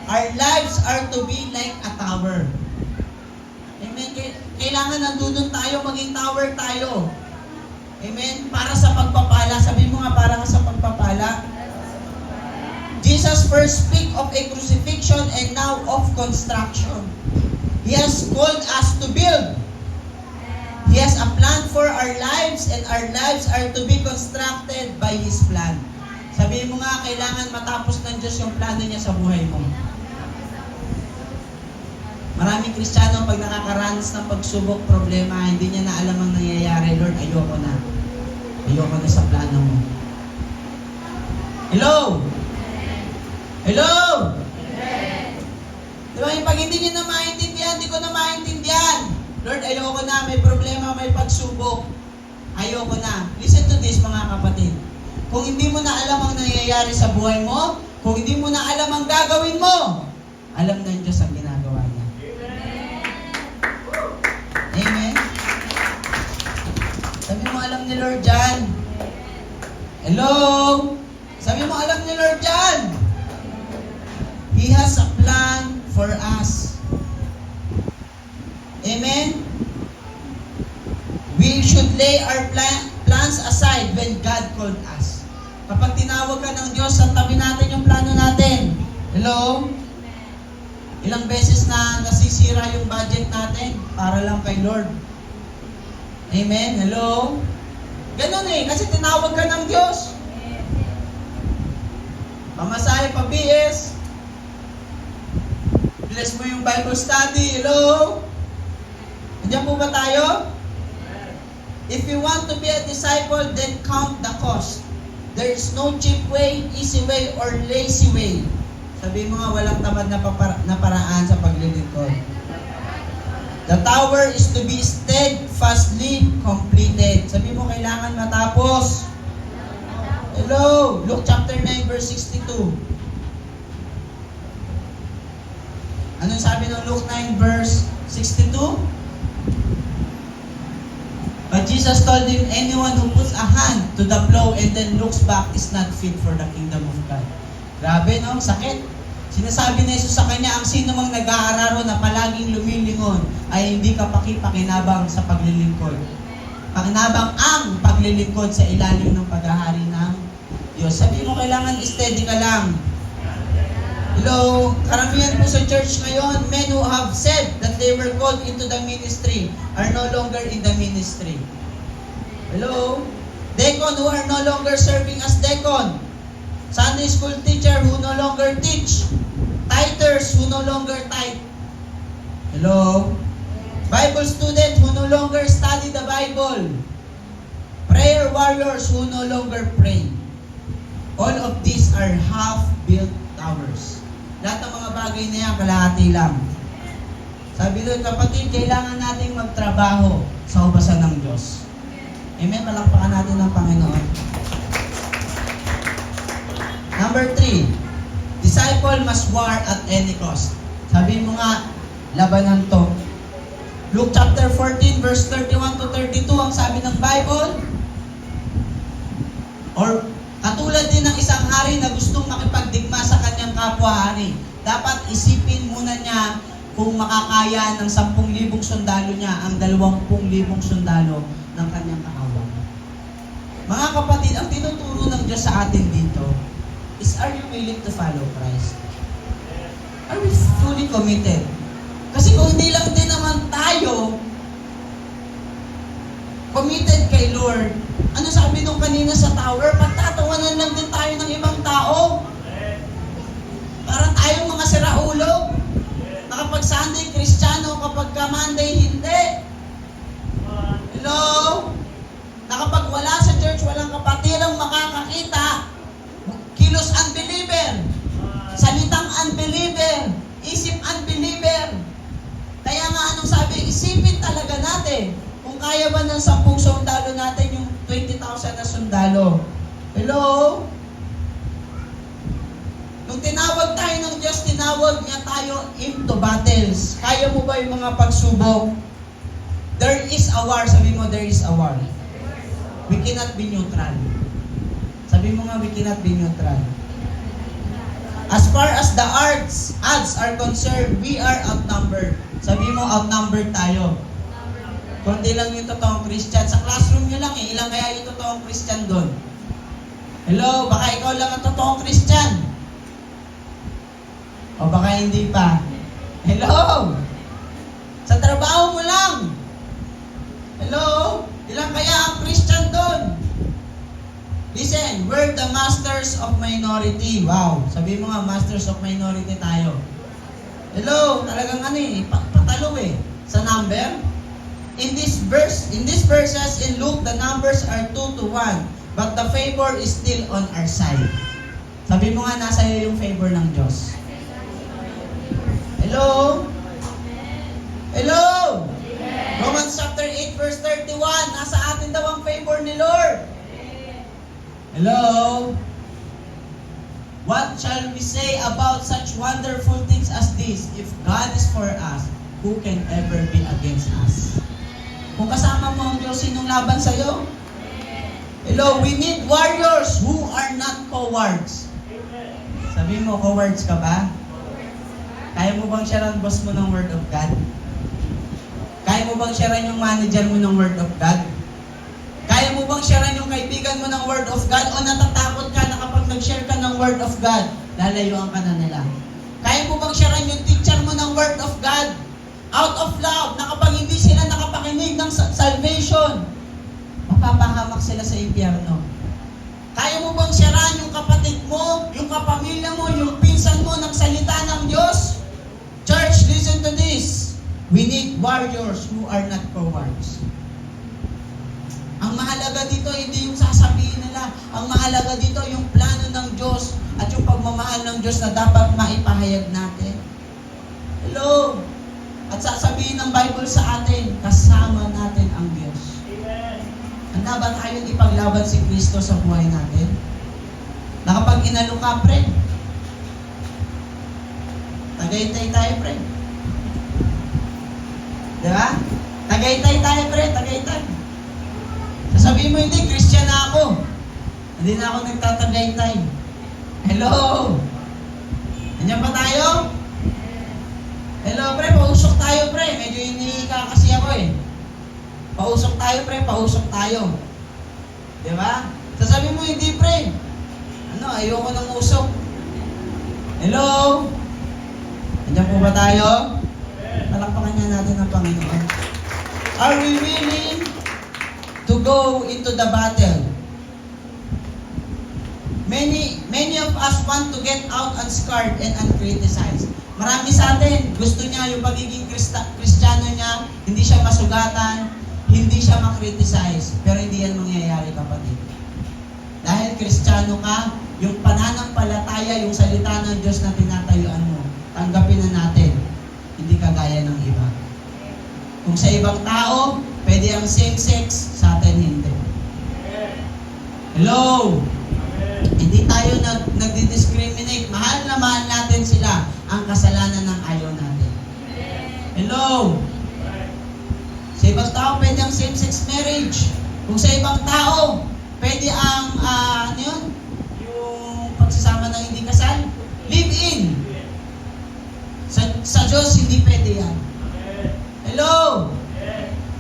Our lives are to be like a tower. Amen? Kailangan nandun tayo, maging tower tayo. Amen? Para sa pagpapala. Sabi mo nga, para sa pagpapala. Jesus first speak of a crucifixion and now of construction. He has called us to build. He has a plan for our lives and our lives are to be constructed by His plan. Sabi mo nga, kailangan matapos ng Diyos yung plano niya sa buhay mo. Maraming Kristiyano pag nakakaranas ng pagsubok, problema, hindi niya na alam ang nangyayari. Lord, ayoko na. Ayoko na sa plano mo. Hello? Hello? Diba, pag hindi niyo na maintindihan, hindi ko na maintindihan. Lord, ayoko na, may problema, may pagsubok. Ayoko na. Listen to this, mga kapatid. Kung hindi mo na alam ang nangyayari sa buhay mo, kung hindi mo na alam ang gagawin mo, alam ng Diyos ang ginagawa niya. Amen? Sabi mo, alam ni Lord dyan. Hello? Sabi mo, alam ni Lord dyan. He has a plan for us. Amen? We should lay our plans aside when God called us. Kapag tinawag ka ng Diyos, tabi natin yung plano natin. Hello? Ilang beses na nasisira yung budget natin para lang kay Lord. Amen? Hello? Ganun kasi tinawag ka ng Diyos. Pamasahe pa BS. Bless mo yung Bible study. Hello? Andiyan po ba tayo? If you want to be a disciple, then count the cost. There is no cheap way, easy way, or lazy way. Sabi mo nga, walang tamad na paraan sa paglilingkod. The tower is to be steadfastly completed. Sabi mo, kailangan matapos. Hello? Luke chapter 9, verse 62. Anong sabi ng Luke 9, verse 62? But Jesus told him, anyone who puts a hand to the plow and then looks back is not fit for the kingdom of God. Grabe, no? Sakit. Sinasabi ni Jesus sa kanya, ang sino mang nag-aararo na palaging lumilingon ay hindi ka pakinabang sa paglilingkod. Pakinabang ang paglilingkod sa ilalim ng paghahari ng Diyos. Sabi mo, kailangan steady ka lang. Hello? Karamihan po sa church ngayon, men who have said that they were called into the ministry are no longer in the ministry. Hello? Deacon who are no longer serving as deacon. Sunday school teacher who no longer teach. Tithers who no longer tithe. Hello? Bible student who no longer study the Bible. Prayer warriors who no longer pray. All of these are half-built towers. Lahat ng mga bagay na yan, kalahati lang. Sabi doon, kapatid, kailangan nating magtrabaho sa ubasan ng Diyos. Amen? Palakpakan natin ng Panginoon. Number 3, disciple must war at any cost. Sabi mo nga, labanan to. Luke chapter 14, verse 31 to 32, ang sabi ng Bible, or katulad din ng isang hari na gustong makipagdigma sa kanyang kapwa-hari, dapat isipin muna niya kung makakaya ng 10,000 sundalo niya ang 20,000 sundalo ng kanyang kaaway. Mga kapatid, ang tinuturo ng Diyos sa atin dito is, are you willing to follow Christ? Are we fully committed? Kasi kung hindi lang din naman tayo committed kay Lord, ano sabi nung kanina sa tower, pagtatawanan lang din tayo ng ibang tao. Para tayong mga siraulo. Na kapag Sunday, Kristiyano, kapag ka Monday, hindi. Hello? Na kapag wala sa church, walang kapatirang makakakita. Kilos unbeliever. Salitang unbeliever. Isip unbeliever. Kaya nga anong sabi, isipin talaga natin. Kung kaya ba ng 10 sundalo natin yung 20,000 na sundalo. Hello? Nung tinawag tayo ng Diyos, tinawag niya tayo into battles. Kaya mo ba yung mga pagsubok? There is a war. Sabi mo, there is a war. We cannot be neutral. Sabi mo nga, we cannot be neutral. As far as the odds are concerned, we are outnumbered. Sabi mo, outnumbered tayo. Kundi lang yung totoong Christian. Sa classroom nyo lang eh. Ilang kaya yung totoong Christian doon? Hello, baka ikaw lang ang totoong Christian. O baka hindi pa. Hello! Sa trabaho mo lang. Hello? Ilang kaya ang Christian doon? Listen, we're the masters of minority. Wow, sabi mo nga, masters of minority tayo. Hello, talagang ano eh, patalo eh. Sa number? In these verses in Luke, the numbers are 2 to 1. But the favor is still on our side. Sabi mo nga, nasa iyo yung favor ng Diyos. Hello? Hello? Romans chapter 8 verse 31, nasa atin daw ang favor ni Lord. Hello? What shall we say about such wonderful things as this? If God is for us, who can ever be against us? Kung kasama mo ang Diyos, sinong laban sa'yo? Hello, we need warriors who are not cowards. Sabi mo, cowards ka ba? Kaya mo bang share ang boss mo ng Word of God? Kaya mo bang share yung manager mo ng Word of God? Kaya mo bang share yung kaibigan mo ng Word of God? O natatakot ka na kapag nag-share ka ng Word of God, lalayuan ka na nila? Kaya mo bang share yung teacher mo ng Word of God? Out of love, na kapag hindi sila nakapakinig ng salvation, mapapahamak sila sa impyerno. Kaya mo bang sharean yung kapatid mo, yung kapamilya mo, yung pinsan mo ng salita ng Diyos? Church, listen to this. We need warriors who are not cowards. Ang mahalaga dito, hindi yung sasabihin nila. Ang mahalaga dito, yung plano ng Diyos at yung pagmamahal ng Diyos na dapat maipahayag natin. Hello? At sasabihin ng Bible sa atin, kasama natin ang Diyos. Handa ba tayong ipaglaban si Kristo sa buhay natin? Na kapag inalo ka, pre, tagaytay tayo, pre. Diba? Tagaytay tayo, pre, tagaytay. Sasabihin mo, hindi, Christian na ako. Hindi na ako nagtatagaytay. Hello? Nandiyan pa tayo? Hello, pre, pausok tayo, pre. Medyo iniika kasi ako eh. Pausok tayo, pre, pausok tayo. Diba? Sasabihin mo, hindi, pre. Ayoko ng usok. Hello? Nandiyan po ba tayo? Palakpakan niya natin ang Panginoon. Are we willing to go into the battle? Many of us want to get out unscarred and uncriticized. Marami sa atin, gusto niya yung pagiging Kristiyano niya, hindi siya masugatan, hindi siya makriticize. Pero hindi yan mangyayari, kapatid. Dahil Kristiyano ka, yung pananampalataya, yung salita ng Diyos na tinatayuan mo, tanggapin na natin. Hindi kagaya ng iba. Kung sa ibang tao, pwede ang same-sex, sa atin hindi. Hello? Hindi tayo nagdi-discriminate. Mahal na mahal natin sila. Ang kasalanan ng ayaw natin. Hello? Sa ibang tao, pwede ang same-sex marriage. Kung sa ibang tao, pwede ang, yung pagsasama ng hindi kasal, live-in. Sa Diyos, hindi pwede yan. Hello?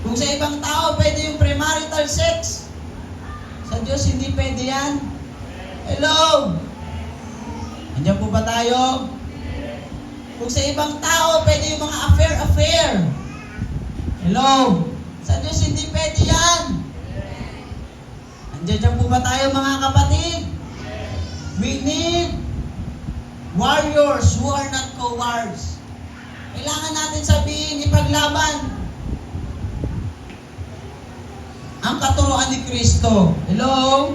Kung sa ibang tao, pwede yung premarital sex. Sa Diyos, hindi pwede yan. Hello? Andiyan po ba tayo? Kung sa ibang tao, pwede yung mga affair. Hello? Sa Diyos, hindi pwede yan. Andiyan po ba tayo, mga kapatid? We need warriors who are not cowards. Kailangan natin sabihin, ipaglaban ang katuruan ni Kristo. Hello?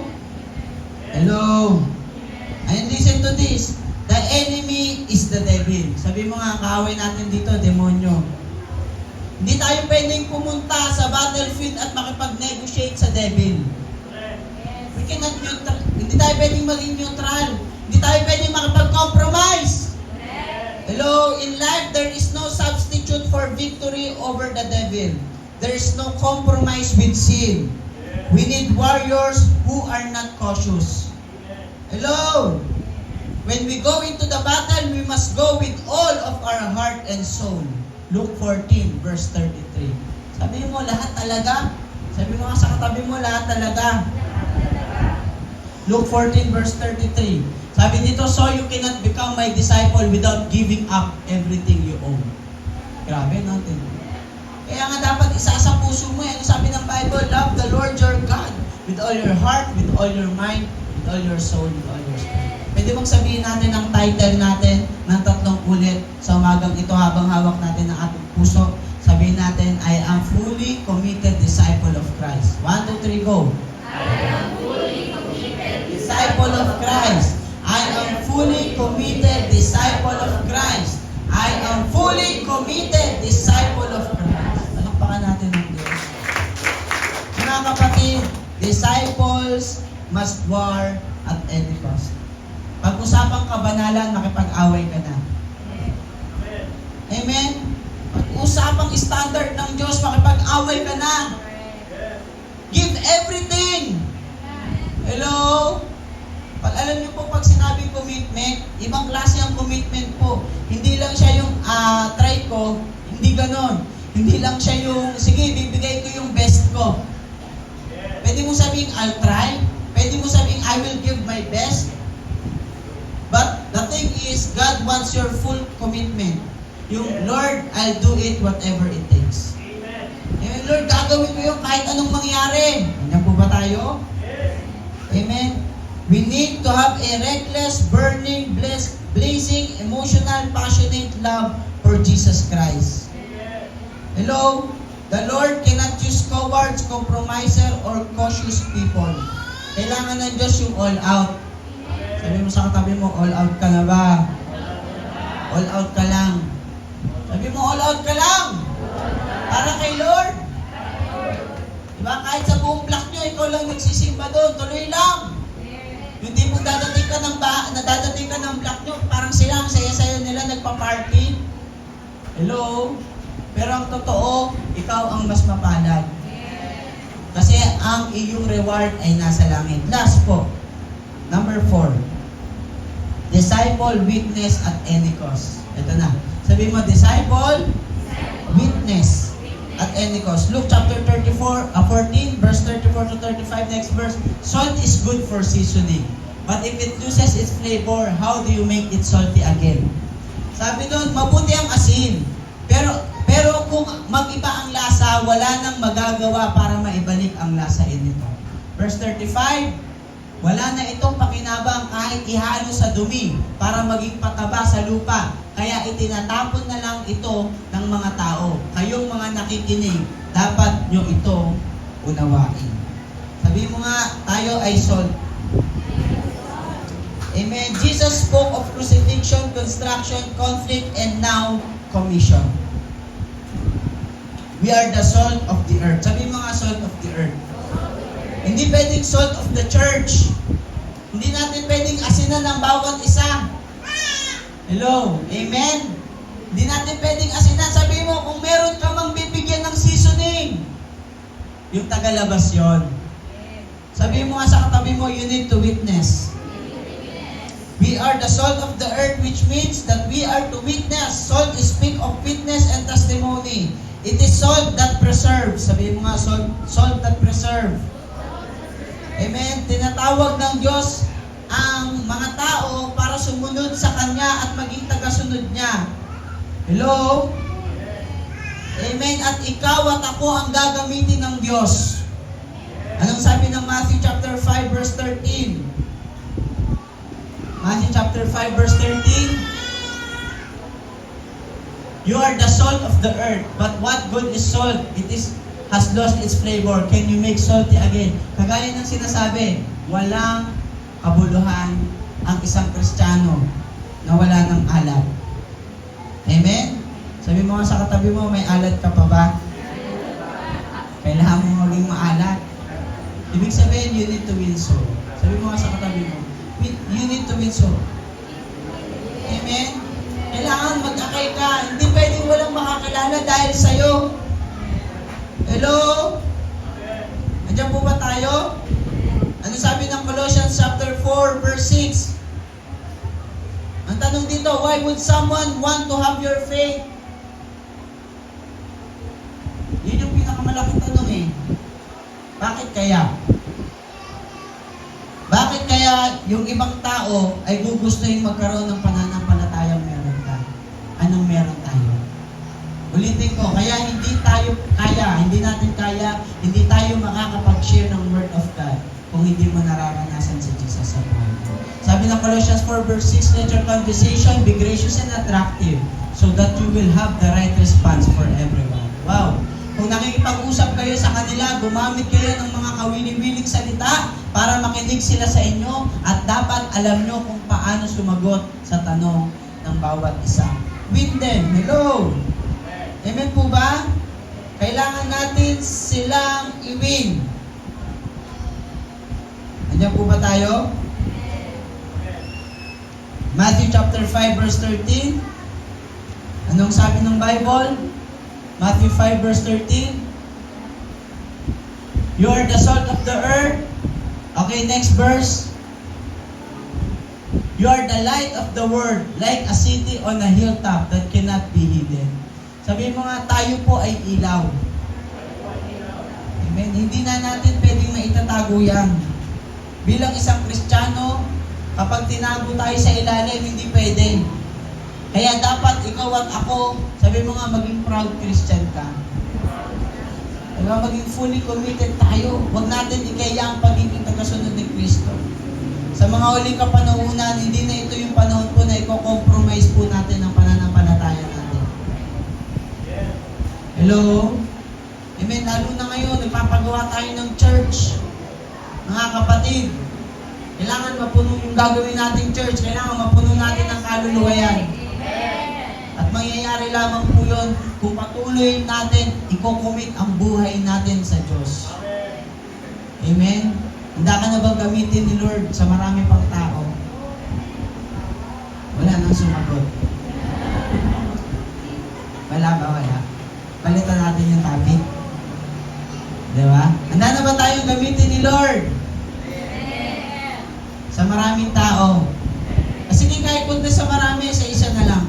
Hello? And listen to this. The enemy is the devil. Sabi mo nga, kaaway natin dito, demonyo. Hindi tayo pwedeng pumunta sa battlefield at makipag-negotiate sa devil. We cannot neutral. Hindi tayo pwedeng maging neutral. Hindi tayo pwedeng makipag-compromise. Hello? In life, there is no substitute for victory over the devil. There is no compromise with sin. We need warriors who are not cautious. Hello? When we go into the battle, we must go with all of our heart and soul. Luke 14, verse 33. Sabi mo, lahat talaga? Sabi mo nga sa katabi mo, lahat talaga. Luke 14, verse 33. Sabi dito, so you cannot become my disciple without giving up everything you own. Grabe natin. Kaya nga dapat isa sa puso mo. Ano sabi ng Bible? Love the Lord your God with all your heart, with all your mind, with all your soul, with all your spirit. Pwede bang sabihin natin ang title natin ng 3 ulit sa umagang ito habang hawak natin ang ating puso? Sabihin natin, I am fully committed disciple of Christ. 1, 2, 3, go. I am fully committed Disciple of Christ. I am fully committed disciple of Christ. I am fully committed disciple of Christ. Palakpakan natin ng Diyos. Mga kapatid, disciples must war at any cost. Pag-usapang kabanalan, makipag-away ka na. Amen? Pag-usapang standard ng Diyos, makipag-away ka na. Give everything. Hello? Alam niyo po, pag sinabing commitment, ibang klase ang commitment po. Hindi lang siya yung try ko, hindi ganon. Hindi lang siya yung, sige, bibigay ko yung best ko. Pwede mo sabihin, I'll try. Pwede mo sabihin, I will give my best. But the thing is, God wants your full commitment. Yung, Lord, I'll do it whatever it takes. Amen. Lord, gagawin ko yung kahit anong mangyari. Ganyan po ba tayo? Amen. We need to have a reckless, burning, blazing, emotional, passionate love for Jesus Christ. Hello? The Lord cannot use cowards, compromiser, or cautious people. Kailangan ng Diyos yung all out. Sabi mo sa katabi mo, all out ka na ba? All out ka lang. Sabi mo, all out ka lang. Para kay Lord. Diba? Kahit sa buong block nyo, ikaw lang nagsisimba doon. Tuloy lang. Yung di mo dadating ka ng block nyo, parang sila, ang saya-saya nila, nagpa-party. Hello? Pero ang totoo, ikaw ang mas mapalad. Kasi ang iyong reward ay nasa langit. Last po, number 4. Disciple, witness at any cost. Ito na. Sabi mo, disciple, witness at any cost. Luke chapter 14, verse 34 to 35, next verse. Salt is good for seasoning. But if it loses its flavor, how do you make it salty again? Sabi doon, mabuti ang asin. Pero kung mag-iba ang lasa, wala nang magagawa para maibalik ang lasa nito. Verse 35, wala na itong pakinabang kahit ihalo sa dumi para maging pataba sa lupa. Kaya itinatapon na lang ito ng mga tao. Kayong mga nakikinig, dapat nyo ito unawain. Sabi mo nga, tayo ay salt. Amen. Jesus spoke of crucifixion, construction, conflict, and now commission. We are the salt of the earth. Sabi mo nga, salt of the earth. Hindi pwedeng salt of the church. Hindi natin pwedeng asinan ng bawat isa. Hello? Amen? Hindi natin pwedeng asinan. Sabi mo, kung meron ka mang bibigyan ng seasoning, yung tagalabas yon. Sabi mo nga sa katabi mo, you need to witness. We are the salt of the earth, which means that we are to witness. Salt is speak of witness and testimony. It is salt that preserves. Sabi mo nga, salt that preserves. Amen? Tinatawag ng Diyos ang mga tao para sumunod sa Kanya at maging tagasunod niya. Hello? Amen? At ikaw at ako ang gagamitin ng Diyos. Anong sabi ng Matthew chapter 5 verse 13? Matthew chapter 5 verse 13. You are the salt of the earth, but what good is salt? It has lost its flavor. Can you make salty again? Kagaya ng sinasabi, walang kabuluhan ang isang Kristiyano na wala ng alat. Amen? Sabi mo nga sa katabi mo, may alat ka pa ba? Kailangan mo maging maalat. Ibig sabihin, you need to win soul. Sabi mo nga sa katabi mo, you need to win soul. Amen? Kailangan mag-akay ka. Hindi pwedeng walang makakilala dahil sa'yo. Hello? Andiyan po ba tayo? Ano sabi ng Colossians chapter 4 verse 6? Ang tanong dito, why would someone want to have your faith? malaking tanong eh. Bakit kaya? Bakit kaya yung ibang tao ay gugustuhin magkaroon ng pananampalatayang meron ka? Anong meron tayo? Ulitin ko, hindi natin kaya, hindi tayo makakapag-share ng Word of God kung hindi mo nararanasan si Jesus sa buhay mo. Sabi ng Colossians 4 verse 6, let your conversation be gracious and attractive so that you will have the right response for everyone. Wow! Kung nakikipag-usap kayo sa kanila, gumamit kayo ng mga kawili-wiling salita para makinig sila sa inyo at dapat alam nyo kung paano sumagot sa tanong ng bawat isa. Win them. Hello! Amen po ba? Kailangan natin silang i-win. Andiyan po ba tayo? Matthew chapter 5 verse 13. Anong sabi ng Bible? Matthew 5 verse 13. You are the salt of the earth. Okay, next verse. You are the light of the world, like a city on a hilltop that cannot be hidden. Sabi mo nga, tayo po ay ilaw. Amen. Hindi na natin pwedeng maitatago yan. Bilang isang Kristiyano, kapag tinago tayo sa ilalim, hindi pwede. Kaya dapat ikaw at ako, sabi mo nga, maging proud Christian ka. Diba? Maging fully committed tayo. Huwag natin ikaya ang pagiging tagasunod ni Kristo. Sa mga huling kapanahunan, hindi na ito yung panahon po na i-compromise po natin ang pananampalataya natin. Hello? Amen. Lalo na ngayon, nagpapagawa tayo ng church. Mga kapatid, kailangan mapuno yung gagawin nating church. Kailangan mapuno natin ang kaluluwa yan. At mangyayari lamang po yun kung patuloy natin i-commit ang buhay natin sa Diyos. Amen? Handa ka na bang gamitin ni Lord sa marami pang tao? Wala nang sumagot. Wala ba? Wala. Palitan natin yung topic. Diba? Handa na ba tayong gamitin ni Lord? Sa maraming tao. Kasi hindi kahit punta sa marami, sa isa na lang.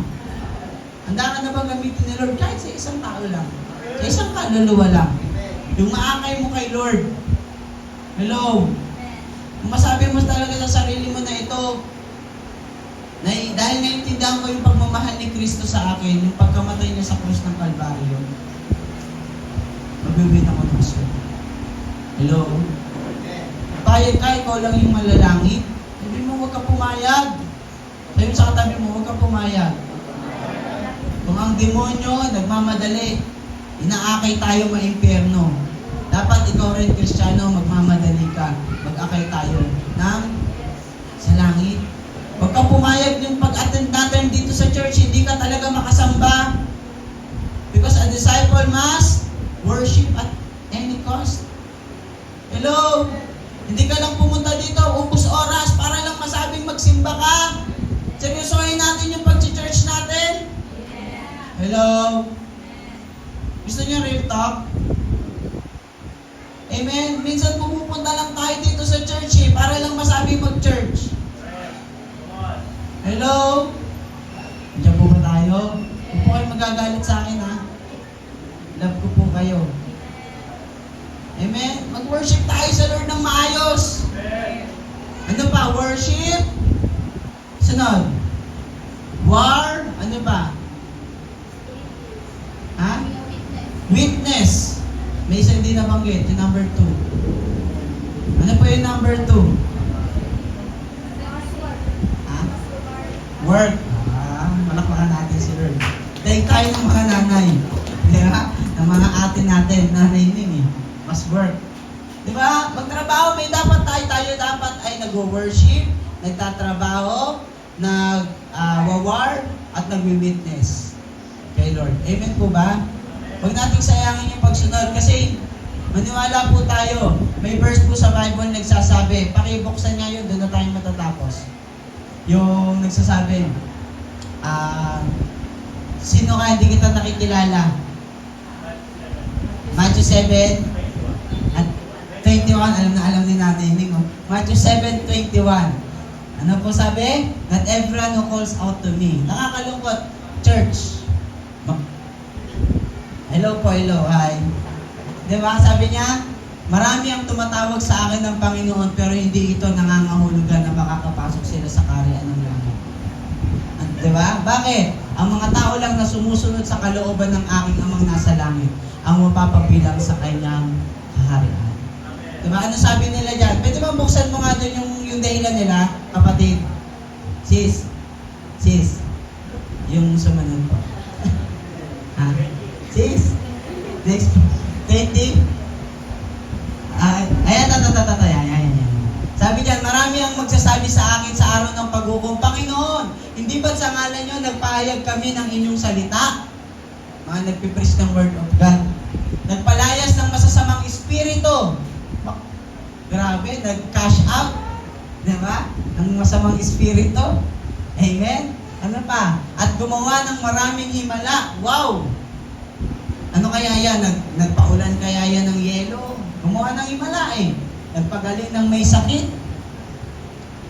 Handa ka na ba gamitin ni Lord? Kahit sa isang tao lang. Sa isang kaluluwa lang. Yung maakay mo kay Lord. Hello? Kung masabi mo talaga sa sarili mo na ito, dahil naiintindihan ko yung pagmamahal ni Kristo sa akin, yung pagkamatay niya sa krus ng Kalbaryo, mabiwin ako ng soul. Hello? Kahit ikaw lang yung malalangit, sabi mo, huwag ka pumayag. Sabi mo sa katabi mo, huwag ka pumayag. Kung ang demonyo nagmamadali, inaakay tayo maimpyerno. Dapat ikaw rin, Kristiyano, magmamadali ka. Mag-akay tayo ng sa langit. Huwag kang pumayag yung pag-attend natin dito sa church, hindi ka talaga makasamba. Because a disciple must worship at any cost. Hello? Hindi ka lang pumunta dito, ubos oras para lang masabing magsimba ka. Seryosohin natin yung pag-church natin. Hello? Gusto niyo real talk? Amen? Minsan pumupunta lang tayo dito sa church para lang masabing mag-church. Hello? Diyan po ba tayo? Huwag po kayo magagalit sa akin ha. Love ko po kayo. Amen? Mag-worship tayo sa Lord ng maayos. Ano pa? Worship? Sunod. War? Ano ba? Ha? Witness. May isa hindi nabanggit. Yung number 2. Ano po yung number 2? Ha? Work. Malakpakan natin si Lord. Dahil tayo ng mga nanay. Di ba? Ng mga ate natin. Nanay din eh. Mas work. Di ba? Magtrabaho, may dapat tayo dapat ay nag-worship, nagtatrabaho, nag-wawar, at nag-witness kay Lord. Amen po ba? Huwag nating sayangin yung pagsunod kasi maniwala po tayo. May verse po sa Bible nagsasabi, pakibuksan nga yun, doon na tayo matatapos. Yung nagsasabi, sino ka hindi kita nakikilala? Matthew 7 at 21, alam ni Nanay Ning. Matthew 7:21. Ano po sabi? Not everyone who calls out to me. Nakakalungkot, church. Hello po, hello, hi. Di ba? Sabi niya, marami ang tumatawag sa akin ng Panginoon pero hindi ito nangangahulugan na makakapasok sila sa kaharian ng langit. Di ba? Bakit? Ang mga tao lang na sumusunod sa kalooban ng aking amang nasa langit ang mapapabilang sa kanyang kaharian. Di ba? Ano sabi nila dyan? Pwede ba buksan mo nga doon yung dahilan nila, kapatid? Sis. Yung sumunod po. Ha? Sis? Next. 20? Ayan. Sabi diyan, marami ang magsasabi sa akin sa araw ng paghukom, Panginoon, hindi ba't sa ngalan nyo nagpahayag kami ng inyong salita? Mga nagpipreach ng word of God. Nagpalayas ng masasamang espiritu. Grabe, nag-cash out. Diba? Ng masamang espiritu. Amen? Ano pa? At gumawa ng maraming himala. Wow! Ano kaya yan? Nagpaulan kaya yan ng yelo? Gumawa ng himala eh. Nagpagaling ng may sakit.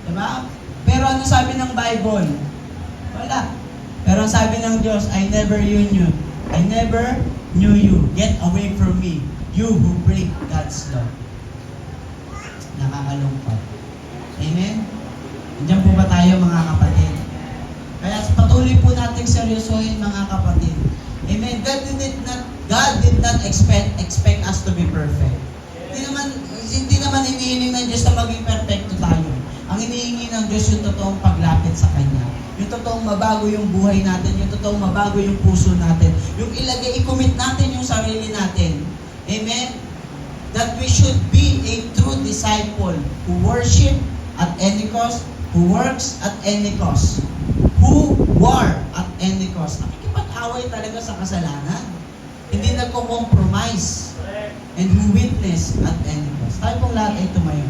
Diba? Pero ano sabi ng Bible? Wala. Pero ang sabi ng Diyos, I never knew you. I never knew you. Get away from me. You who break God's law. Nakakalungkot. Amen? Nandiyan po ba tayo mga kapatid? Kaya patuloy po natin seryosohin mga kapatid. Amen? God did not expect us to be perfect. Hindi naman hinihiling ng Diyos na maging perfecto tayo. Ang hinihingi ng Diyos yung totoong paglapit sa Kanya. Yung totoong mabago yung buhay natin, yung totoong mabago yung puso natin. Yung i-commit natin yung sarili natin. Amen? That we should be a true disciple who worship at any cost, who works at any cost, who war at any cost. Nakikipag-away talaga sa kasalanan. Hindi nagko-compromise. And who witness at any cost. Tayo pong lahat ay tumayo.